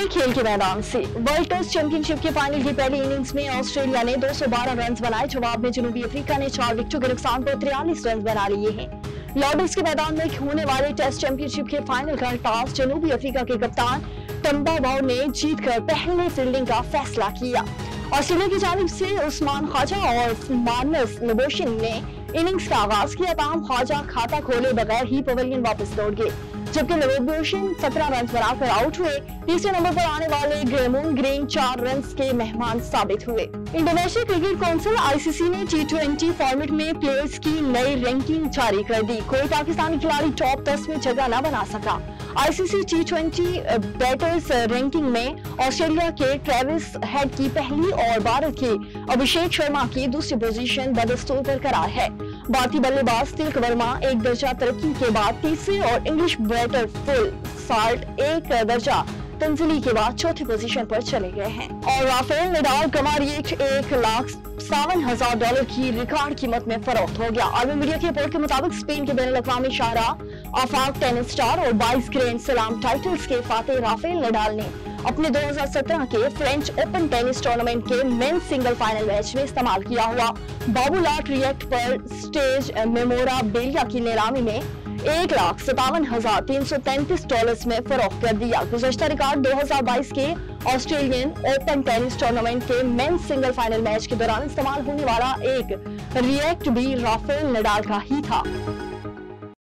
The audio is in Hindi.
खेल के मैदान से वर्ल्ड टेस्ट चैंपियनशिप के फाइनल की पहली इनिंग्स में ऑस्ट्रेलिया ने 212 रन बनाए। जवाब में जनूबी अफ्रीका ने 4 विकेटों के नुकसान पर 43 रन बना लिए हैं। लॉर्ड्स के मैदान में होने वाले टेस्ट चैंपियनशिप के फाइनल का टॉस जनूबी अफ्रीका के कप्तान टम्बा बाउ ने जीतकर पहले फील्डिंग का फैसला किया। ऑस्ट्रेलिया की जानिब से उस्मान ख्वाजा और मार्नस नबोशिन ने इनिंग्स का आगाज किया। तमाम ख्वाजा खाता खोले बगैर ही पवेलियन वापस लौट गए, जबकि नबोशिन 17 रन बनाकर आउट हुए। तीसरे नंबर पर आने वाले ग्रेमोन ग्रीन 4 रन के मेहमान साबित हुए। इंटरनेशनल क्रिकेट काउंसिल (ICC) ने T20 फॉर्मेट में प्लेयर्स की नई रैंकिंग जारी कर दी। कोई पाकिस्तानी खिलाड़ी टॉप 10 में जगह न बना सका। ICC T20 बैटर्स रैंकिंग में ऑस्ट्रेलिया के ट्रेविस हेड की पहली और भारत के अभिषेक शर्मा की दूसरी पोजीशन बदस्तूर बरकरार है। भारतीय बल्लेबाज तिलक वर्मा एक दर्जा तरक्की के बाद तीसरे और इंग्लिश बैटर फिल साल्ट एक दर्जा तंजली के बाद चौथी पोजीशन पर चले गए हैं। और राफेल नडाल कमारिएट $1,57,000 की रिकॉर्ड कीमत में फरोख्त हो गया। आर्मी मीडिया की रिपोर्ट के मुताबिक स्पेन के बैनुल-अक़वामी शाहराह आफाक टेनिस स्टार और 22 ग्रैंड स्लैम टाइटल्स के फातेह राफेल नडाल ने अपने 2017 के फ्रेंच ओपन टेनिस टूर्नामेंट के मेंस सिंगल फाइनल मैच में इस्तेमाल किया हुआ बाबूलाट रिएक्ट पर स्टेज मेमोराबिलिया की नीलामी में $1,57,333 में फरोख्त कर दिया। गुज़श्ता रिकॉर्ड 2022 के ऑस्ट्रेलियन ओपन टेनिस टूर्नामेंट के मेंस सिंगल फाइनल मैच के दौरान इस्तेमाल होने वाला एक रिएक्ट भी राफेल नडाल का ही था।